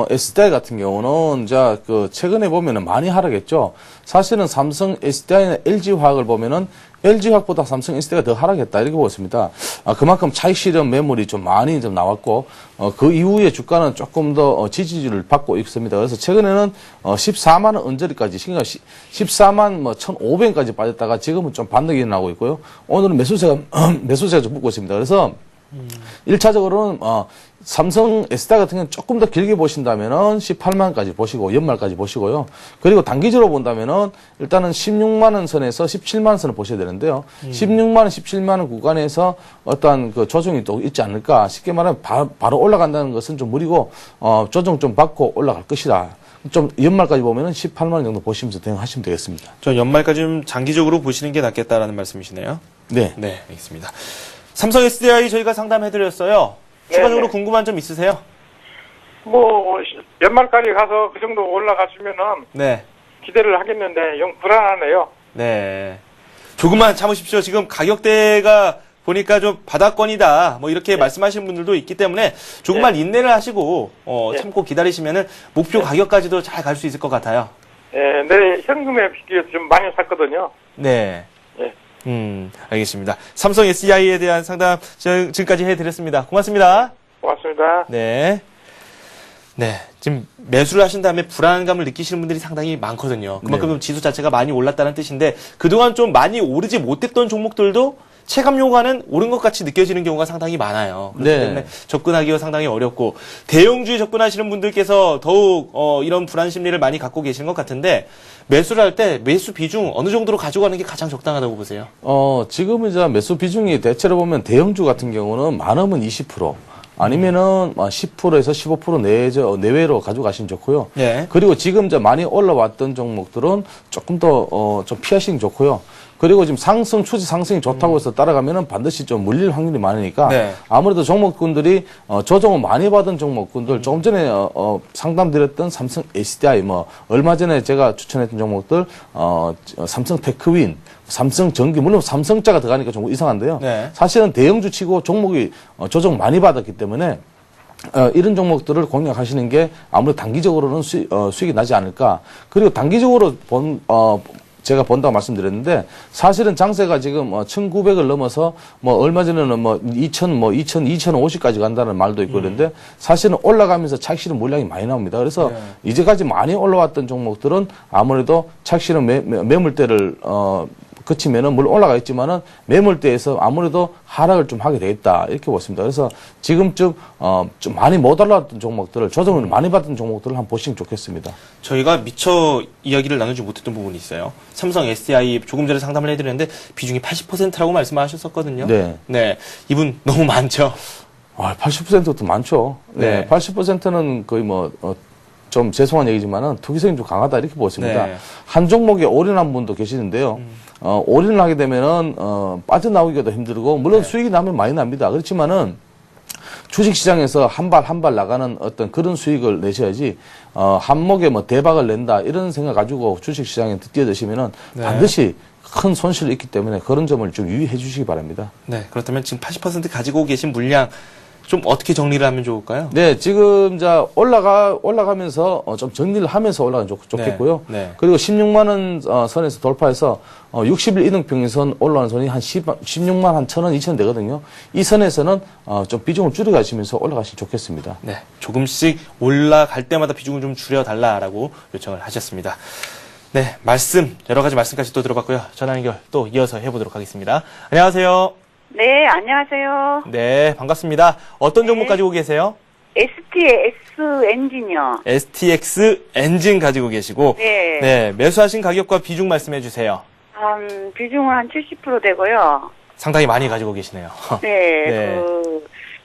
SDI 같은 경우는, 이제 최근에 보면은 많이 하락했죠. 사실은 삼성 SDI나 LG화학을 보면은 LG화학보다 삼성 SDI가 더 하락했다. 이렇게 보고 있습니다. 그만큼 차익 실현 매물이 좀 많이 좀 나왔고, 그 이후에 주가는 조금 더 지지를 받고 있습니다. 그래서 최근에는 14만 원 언저리까지, 그러니까 14만 1,500원까지 빠졌다가 지금은 좀 반등이 나오고 있고요. 오늘은 매수세가 좀 붙고 있습니다. 그래서 1차적으로는 삼성 SDI 같은 경우는 조금 더 길게 보신다면은 18만원까지 보시고 연말까지 보시고요. 그리고 단기적으로 본다면은 일단은 16만원 선에서 17만원 선을 보셔야 되는데요. 16만원, 17만원 구간에서 어떠한 그 조정이 또 있지 않을까. 쉽게 말하면 바로 올라간다는 것은 좀 무리고 조정 좀 받고 올라갈 것이다. 좀 연말까지 보면은 18만원 정도 보시면서 대응하시면 되겠습니다. 저 연말까지 좀 장기적으로 보시는 게 낫겠다라는 말씀이시네요. 네. 네, 알겠습니다. 삼성 SDI 저희가 상담해드렸어요. 추가적으로 궁금한 점 있으세요? 뭐, 연말까지 가서 그 정도 올라가시면은, 네. 기대를 하겠는데, 영 불안하네요. 네. 조금만 참으십시오. 지금 가격대가 보니까 좀 바닥권이다. 뭐 이렇게 말씀하시는 분들도 있기 때문에 조금만 인내를 하시고 참고 기다리시면은 목표 가격까지도 잘 갈 수 있을 것 같아요. 예, 내 현금에 비교해서 좀 많이 샀거든요. 네. 예. 알겠습니다. 삼성 SDI에 대한 상담 지금까지 해드렸습니다. 고맙습니다. 고맙습니다. 네. 네. 지금 매수를 하신 다음에 불안감을 느끼시는 분들이 상당히 많거든요. 그만큼 네. 지수 자체가 많이 올랐다는 뜻인데 그동안 좀 많이 오르지 못했던 종목들도 체감 요구는 오른 것 같이 느껴지는 경우가 상당히 많아요. 그렇기 네. 때문에 접근하기가 상당히 어렵고 대형주에 접근하시는 분들께서 더욱 이런 불안 심리를 많이 갖고 계시는 것 같은데 매수를 할 때 매수 비중 어느 정도로 가져가는 게 가장 적당하다고 보세요? 지금은 이제 매수 비중이 대체로 보면 대형주 같은 경우는 많으면 20%. 아니면은 10%에서 15% 내외로 가져가시면 좋고요. 네. 그리고 지금 이제 많이 올라왔던 종목들은 조금 더 좀 피하시는 좋고요. 그리고 지금 추세 상승이 좋다고 해서 따라가면은 반드시 좀 물릴 확률이 많으니까 네. 아무래도 종목군들이 조정을 많이 받은 종목군들 조금 전에 상담드렸던 삼성 SDI 얼마 전에 제가 추천했던 종목들 삼성 테크윈 삼성 전기 물론 삼성자가 들어가니까 좀 이상한데요. 네. 사실은 대형주 치고 종목이 조정 많이 받았기 때문에 이런 종목들을 공략하시는 게 아무래도 단기적으로는 수익이 나지 않을까. 그리고 단기적으로 제가 본다고 말씀드렸는데 사실은 장세가 지금 1,900을 넘어서 얼마 전에는 2,050까지 간다는 말도 있고 그런데 사실은 올라가면서 차익 실현 물량이 많이 나옵니다. 그래서 이제까지 많이 올라왔던 종목들은 아무래도 차익 실현 매물대를 그치면은 물론 올라가겠지만은 매물대에서 아무래도 하락을 좀 하게 되겠다 이렇게 보십니다. 그래서 지금쯤 좀 많이 못 올라왔던 종목들을 조정을 많이 받은 종목들을 한번 보시면 좋겠습니다. 저희가 미처 이야기를 나누지 못했던 부분이 있어요. 삼성 SDI 조금 전에 상담을 해드렸는데 비중이 80%라고 말씀하셨었거든요. 네. 네. 이분 너무 많죠. 80%도 많죠. 네. 80%는 거의 좀 죄송한 얘기지만은 투기성이 좀 강하다 이렇게 보십니다. 네. 한 종목에 올인한 분도 계시는데요. 올인을 하게 되면은 빠져나오기가 힘들고 물론 수익이 나면 많이 납니다. 그렇지만은 주식시장에서 한 발 한 발 나가는 어떤 그런 수익을 내셔야지 한목에 대박을 낸다 이런 생각 가지고 주식시장에 뛰어드시면은 반드시 큰 손실이 있기 때문에 그런 점을 좀 유의해 주시기 바랍니다. 네. 그렇다면 지금 80% 가지고 계신 물량 좀 어떻게 정리를 하면 좋을까요? 네, 지금 자 올라가면서 좀 정리를 하면서 올라가면 좋겠고요. 네, 네. 그리고 16만 원 선에서 돌파해서 60일 이동평균선 올라가는 선이 한 16만 한 1,000원, 2,000원 되거든요. 이 선에서는 좀 비중을 줄여가시면서 올라가시면 좋겠습니다. 네, 조금씩 올라갈 때마다 비중을 좀 줄여달라라고 요청을 하셨습니다. 네, 여러 가지 말씀까지 또 들어봤고요. 전화 연결 또 이어서 해보도록 하겠습니다. 안녕하세요. 네, 안녕하세요. 네, 반갑습니다. 어떤 종목 가지고 계세요? STX 엔진이요. STX 엔진 가지고 계시고, 네. 네, 매수하신 가격과 비중 말씀해 주세요. 비중은 한 70% 되고요. 상당히 많이 가지고 계시네요. 네, 네.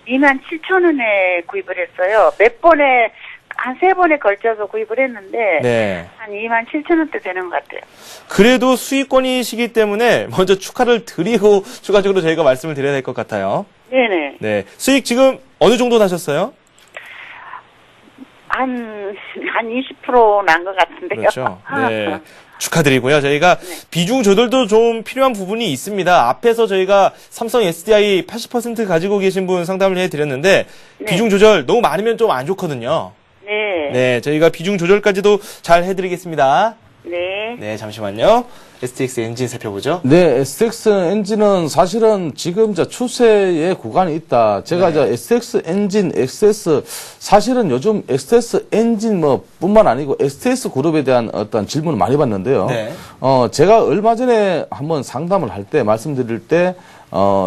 27,000원에 구입을 했어요. 한 3번에 걸쳐서 구입을 했는데, 네. 한 27,000원대 되는 것 같아요. 그래도 수익권이시기 때문에 먼저 축하를 드리고 추가적으로 저희가 말씀을 드려야 될 것 같아요. 네네. 네. 수익 지금 어느 정도 나셨어요? 한 20% 난 것 같은데요. 그렇죠. 네. 축하드리고요. 저희가 비중 조절도 좀 필요한 부분이 있습니다. 앞에서 저희가 삼성 SDI 80% 가지고 계신 분 상담을 해드렸는데, 네. 비중 조절 너무 많으면 좀 안 좋거든요. 네. 네. 저희가 비중 조절까지도 잘 해드리겠습니다. 네. 네. 잠시만요. STX 엔진 살펴보죠. 네, STX 엔진은 사실은 지금 추세의 구간이 있다. 제가 STX 엔진, XS, 사실은 요즘 STX 엔진 뿐만 아니고 STS 그룹에 대한 어떤 질문을 많이 받는데요. 네. 제가 얼마 전에 한번 상담을 할 때, 말씀드릴 때,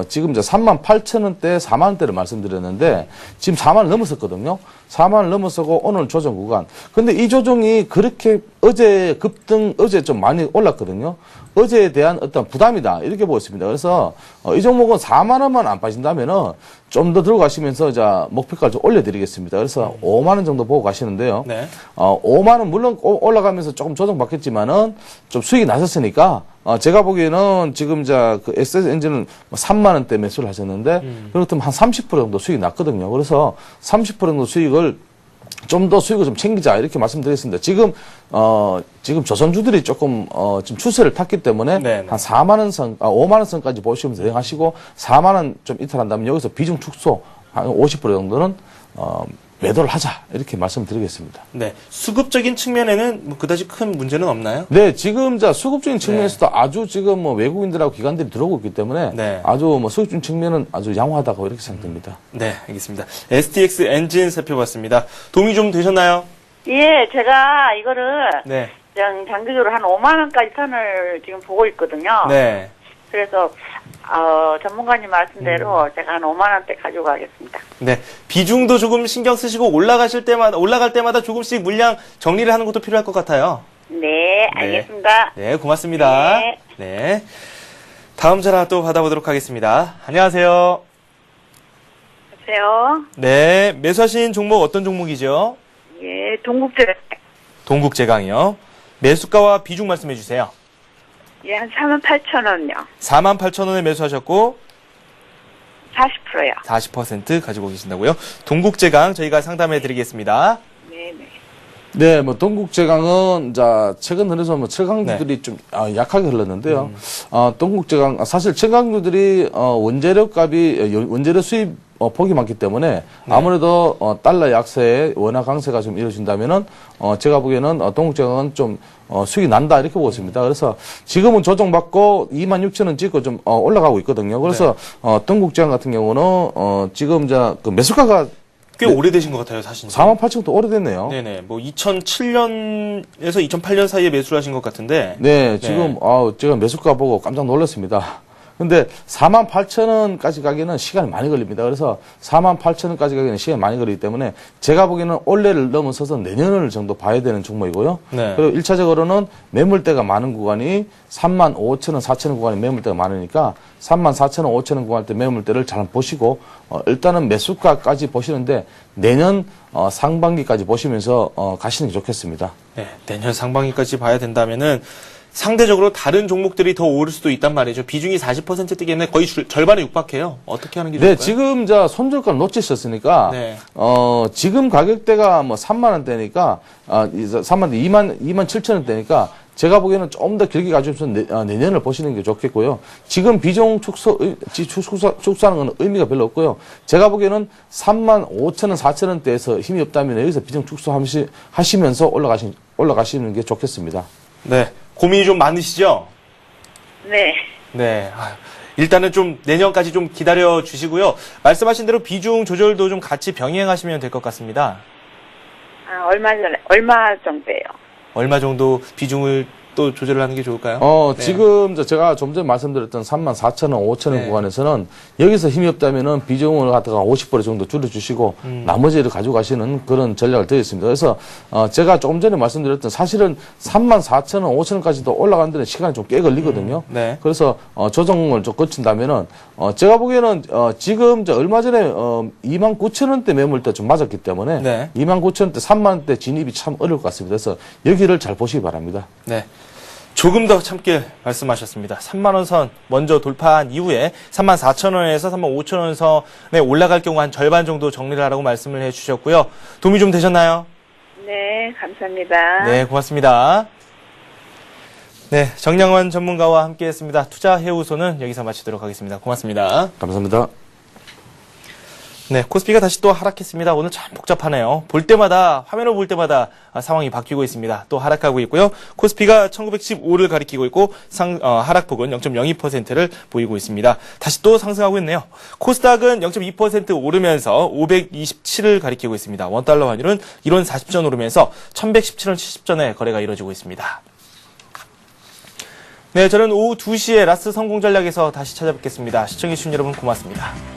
지금 38,000원대, 4만원대를 말씀드렸는데, 지금 4만원 넘었었거든요. 4만원 넘어서고 오늘 조정 구간. 근데 이 조정이 그렇게 어제 좀 많이 올랐거든요. 어제에 대한 어떤 부담이다. 이렇게 보고 있습니다. 그래서, 이 종목은 4만원만 안 빠진다면은 좀 더 들어가시면서 목표가를 좀 올려드리겠습니다. 그래서 5만원 정도 보고 가시는데요. 네. 5만원 물론 올라가면서 조금 조정받겠지만은 좀 수익이 나셨으니까, 제가 보기에는 지금 그 SS 엔진은 3만원대 매수를 하셨는데, 그렇다면 한 30% 정도 수익이 났거든요. 그래서 30% 정도 수익을 좀 더 수익을 좀 챙기자 이렇게 말씀드렸습니다. 지금 조선주들이 조금 지금 추세를 탔기 때문에 네, 네. 한 4만원 선, 5만원 선까지 보시면서 대응하시고 4만원 좀 이탈한다면 여기서 비중 축소 한 50% 정도는 매도를 하자 이렇게 말씀드리겠습니다. 네. 수급적인 측면에는 그다지 큰 문제는 없나요? 네, 지금 수급적인 측면에서도 아주 지금 외국인들하고 기관들이 들어오고 있기 때문에 네. 아주 수급적인 측면은 아주 양호하다고 이렇게 생각됩니다. 네, 알겠습니다. STX 엔진 살펴봤습니다. 도움이 좀 되셨나요? 예, 제가 이거를 네. 그냥 장기적으로 한 5만원까지 선을 지금 보고 있거든요. 네. 그래서, 전문가님 말씀대로 제가 한 5만원대 가지고 가겠습니다. 네. 비중도 조금 신경 쓰시고 올라갈 때마다 조금씩 물량 정리를 하는 것도 필요할 것 같아요. 네, 알겠습니다. 네, 고맙습니다. 네. 네. 다음 전화 또 받아보도록 하겠습니다. 안녕하세요. 안녕하세요. 네. 매수하신 종목 어떤 종목이죠? 예, 동국제, 동국제강이요. 매수가와 비중 말씀해 주세요. 예, 한 48,000원요. 48,000원에 매수하셨고 40%요. 40% 가지고 계신다고요? 동국제강 저희가 상담해 드리겠습니다. 네네. 네, 동국제강은 최근 들어서 철강주들이 좀 약하게 흘렀는데요. 동국제강 사실 철강주들이 원재료 수입 폭이 많기 때문에 아무래도 달러 약세에 원화 강세가 좀 이루어진다면은 제가 보기에는 동국제강은 좀 수익이 난다 이렇게 보고 있습니다. 그래서 지금은 조정받고 26,000원 찍고 좀 올라가고 있거든요. 그래서 동국제강 같은 경우는 지금 그 매수가가 꽤 오래되신 것 같아요, 사실. 48,000원도 오래됐네요. 네네. 2007년에서 2008년 사이에 매수를 하신 것 같은데. 네, 지금 제가 매수가 보고 깜짝 놀랐습니다. 근데 48,000원까지 가기에는 시간이 많이 걸립니다. 그래서 48,000원까지 가기에는 시간이 많이 걸리기 때문에 제가 보기에는 올해를 넘어서서 내년을 정도 봐야 되는 종목이고요. 네. 그리고 1차적으로는 매물대가 많은 구간이 35,000원, 4,000원 구간이 매물대가 많으니까 34,000원, 5,000원 구간 때 매물대를 잘 보시고 일단은 매수가까지 보시는데 내년 상반기까지 보시면서 가시는 게 좋겠습니다. 네, 내년 상반기까지 봐야 된다면은 상대적으로 다른 종목들이 더 오를 수도 있단 말이죠. 비중이 40% 뛰기 때문에 거의 절반에 육박해요. 어떻게 하는 게 좋을까요? 네, 지금 손절가를 놓치셨으니까 네. 지금 가격대가 3만 원대니까 3만 2만 7천 원대니까 제가 보기에는 좀 더 길게 가지고서 내년을 보시는 게 좋겠고요. 지금 비중 축소하는 건 의미가 별로 없고요. 제가 보기에는 35,000원, 4,000원대에서 힘이 없다면 여기서 비중 축소하시면서 올라가시는 게 좋겠습니다. 네. 고민이 좀 많으시죠? 네. 네. 일단은 좀 내년까지 좀 기다려 주시고요. 말씀하신 대로 비중 조절도 좀 같이 병행하시면 될 것 같습니다. 얼마 정도예요? 얼마 정도 비중을 또 조절을 하는 게 좋을까요? 네. 지금 제가 좀 전에 말씀드렸던 34,000원, 5,000원 네. 구간에서는 여기서 힘이 없다면은 비중을 갖다가 50% 정도 줄여주시고 나머지를 가져가시는 그런 전략을 드렸습니다. 그래서 제가 조금 전에 말씀드렸던 사실은 34,000원, 5,000원까지도 올라가는 데는 시간이 좀 꽤 걸리거든요. 네. 그래서 조정을 좀 거친다면은 제가 보기에는 지금 얼마 전에 29,000원대 매물대 좀 맞았기 때문에 네. 29,000원대, 30,000원대 진입이 참 어려울 것 같습니다. 그래서 여기를 잘 보시기 바랍니다. 네. 조금 더 참길 말씀하셨습니다. 3만원 선 먼저 돌파한 이후에 34,000원에서 35,000원 선에 올라갈 경우 한 절반 정도 정리를 하라고 말씀을 해주셨고요. 도움이 좀 되셨나요? 네, 감사합니다. 네, 고맙습니다. 네, 정량원 전문가와 함께했습니다. 투자해우소는 여기서 마치도록 하겠습니다. 고맙습니다. 감사합니다. 네, 코스피가 다시 또 하락했습니다. 오늘 참 복잡하네요. 화면을 볼 때마다 상황이 바뀌고 있습니다. 또 하락하고 있고요. 코스피가 1915를 가리키고 있고 하락폭은 0.02%를 보이고 있습니다. 다시 또 상승하고 있네요. 코스닥은 0.2% 오르면서 527을 가리키고 있습니다. 원달러 환율은 1원 40전 오르면서 1117원 70전에 거래가 이루어지고 있습니다. 네, 저는 오후 2시에 라스 성공 전략에서 다시 찾아뵙겠습니다. 시청해주신 여러분 고맙습니다.